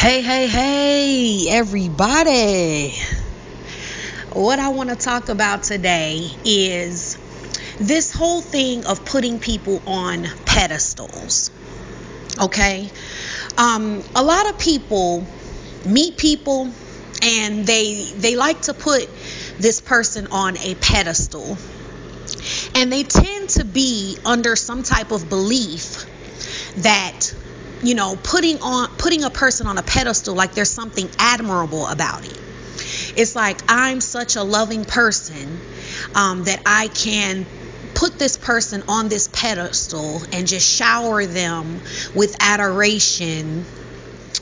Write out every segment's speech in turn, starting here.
Hey, everybody. What I want to talk about today is this whole thing of putting people on pedestals. Okay? A lot of people meet people and they like to put this person on a pedestal. And they tend to be under some type of belief that putting a person on a pedestal, like there's something admirable about it. It's like, I'm such a loving person that I can put this person on this pedestal and just shower them with adoration.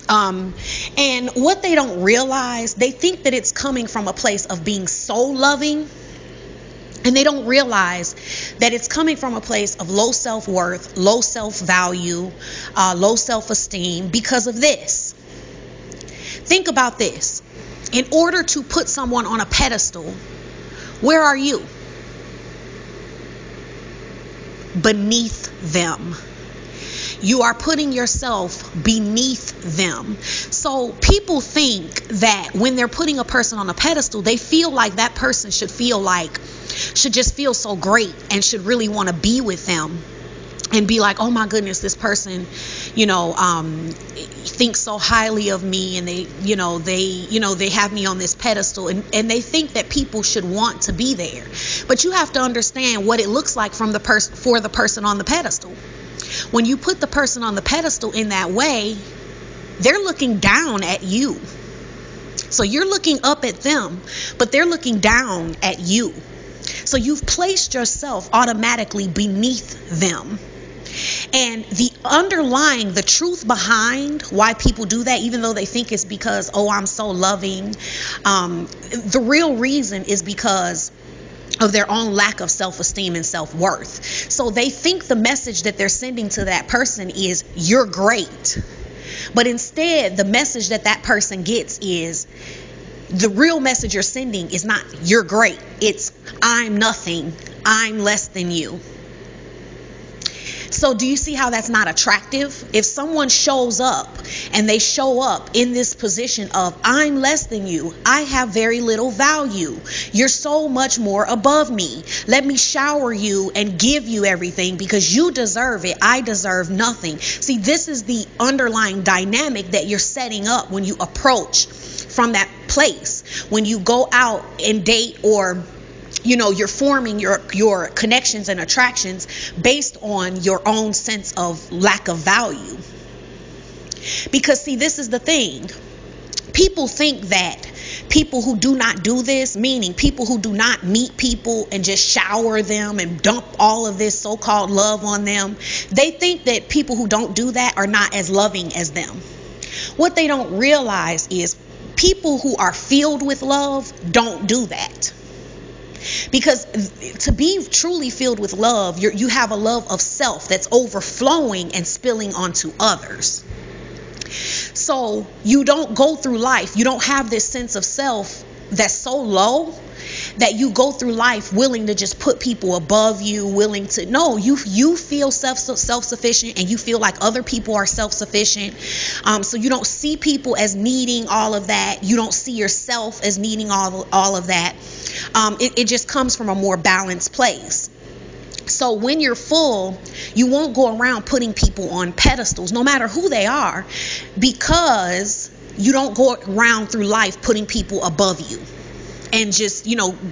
And what they don't realize, they think that it's coming from a place of being so loving. And they don't realize that it's coming from a place of low self-worth, low self-value, low self-esteem because of this. Think about this. In order to put someone on a pedestal, where are you? Beneath them. You are putting yourself beneath them. So people think that when they're putting a person on a pedestal, they feel like that person should just feel so great and should really want to be with them and be like, oh my goodness, this person, thinks so highly of me, and they have me on this pedestal, and they think that people should want to be there. But you have to understand what it looks like for the person on the pedestal. When you put the person on the pedestal in that way, they're looking down at you. So you're looking up at them, but they're looking down at you. So you've placed yourself automatically beneath them. And the truth behind why people do that, even though they think it's because, I'm so loving, the real reason is because of their own lack of self-esteem and self-worth. So they think the message that they're sending to that person is, you're great. But instead, the message that person gets is, the real message you're sending is not, you're great. It's, I'm nothing. I'm less than you. So do you see how that's not attractive? If someone shows up and they show up in this position of, I'm less than you, I have very little value, you're so much more above me, let me shower you and give you everything because you deserve it, I deserve nothing. See, this is the underlying dynamic that you're setting up when you approach from that place. When you go out and date, or you're forming your connections and attractions based on your own sense of lack of value. Because see, this is the thing. People think that people who do not do this, meaning people who do not meet people and just shower them and dump all of this so-called love on them, they think that people who don't do that are not as loving as them. What they don't realize is people who are filled with love don't do that. Because to be truly filled with love, you have a love of self that's overflowing and spilling onto others. So you don't go through life, you don't have this sense of self that's so low that you go through life willing to just put people above you, you feel self-sufficient, and you feel like other people are self-sufficient. So you don't see people as needing all of that. You don't see yourself as needing all of that. It just comes from a more balanced place. So when you're full, you won't go around putting people on pedestals, no matter who they are, because you don't go around through life putting people above you and just,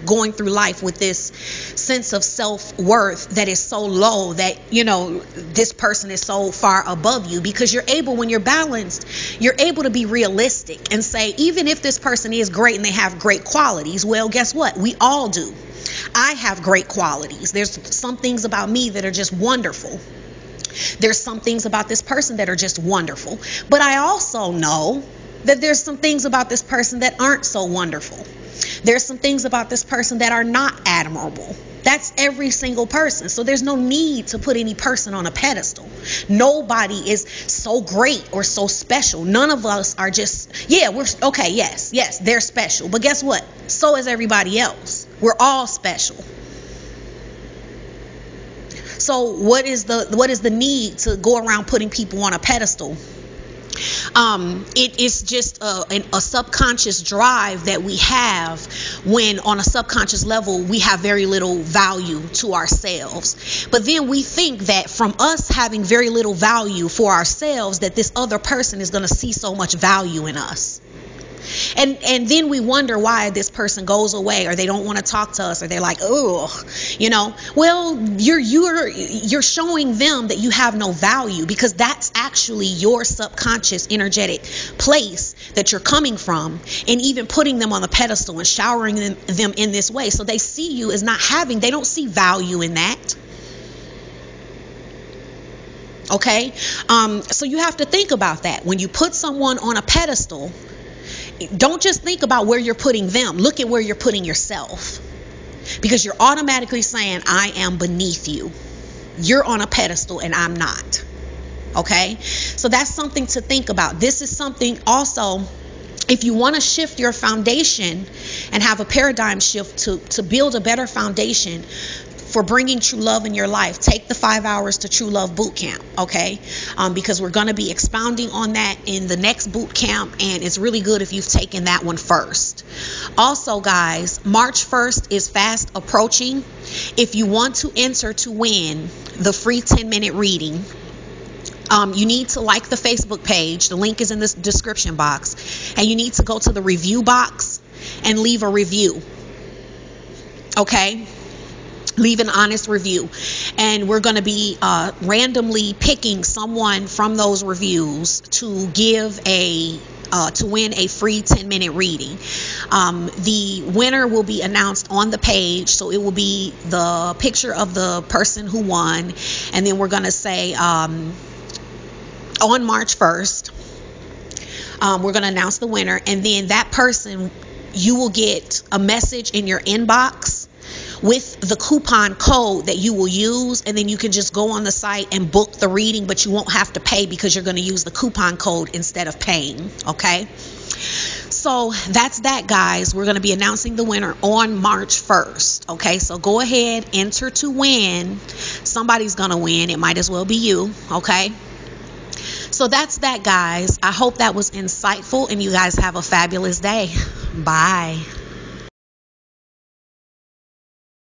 going through life with this sense of self-worth that is so low that, this person is so far above you. Because when you're balanced, you're able to be realistic and say, even if this person is great and they have great qualities, well, guess what? We all do. I have great qualities. There's some things about me that are just wonderful. There's some things about this person that are just wonderful. But I also know that there's some things about this person that aren't so wonderful. There's some things about this person that are not admirable. That's every single person. So there's no need to put any person on a pedestal. Nobody is so great or so special. None of us are just, we're okay. Yes, they're special. But guess what? So is everybody else. We're all special. So what is the need to go around putting people on a pedestal? It is just a subconscious drive that we have when on a subconscious level we have very little value to ourselves. But then we think that from us having very little value for ourselves, that this other person is going to see so much value in us. And then we wonder why this person goes away, or they don't want to talk to us, or they're like, oh, well, you're showing them that you have no value, because that's actually your subconscious energetic place that you're coming from, and even putting them on the pedestal and showering them in this way. So they see you as not having, they don't see value in that. Okay. So you have to think about that. When you put someone on a pedestal, don't just think about where you're putting them. Look at where you're putting yourself, because you're automatically saying, I am beneath you. You're on a pedestal and I'm not. Okay. So that's something to think about. This is something also, if you want to shift your foundation and have a paradigm shift to build a better foundation for bringing true love in your life, take the 5 hours to True Love Boot Camp, okay? Because we're going to be expounding on that in the next boot camp, and it's really good if you've taken that one first. Also, guys, March 1st is fast approaching. If you want to enter to win the free 10-minute reading, you need to like the Facebook page. The link is in the description box. And you need to go to the review box and leave a review, okay? Leave an honest review, and we're going to be randomly picking someone from those reviews to give to win a free 10-minute reading. The winner will be announced on the page, so it will be the picture of the person who won, and then we're going to say on March 1st, we're going to announce the winner, and then that person, you will get a message in your inbox with the coupon code that you will use, and then you can just go on the site and book the reading, but you won't have to pay because you're going to use the coupon code instead of paying. Okay, so that's that, guys. We're going to be announcing the winner on March 1st. Okay, so go ahead, enter to win. Somebody's going to win. It might as well be you. Okay, so that's that, guys. I hope that was insightful, and you guys have a fabulous day. Bye.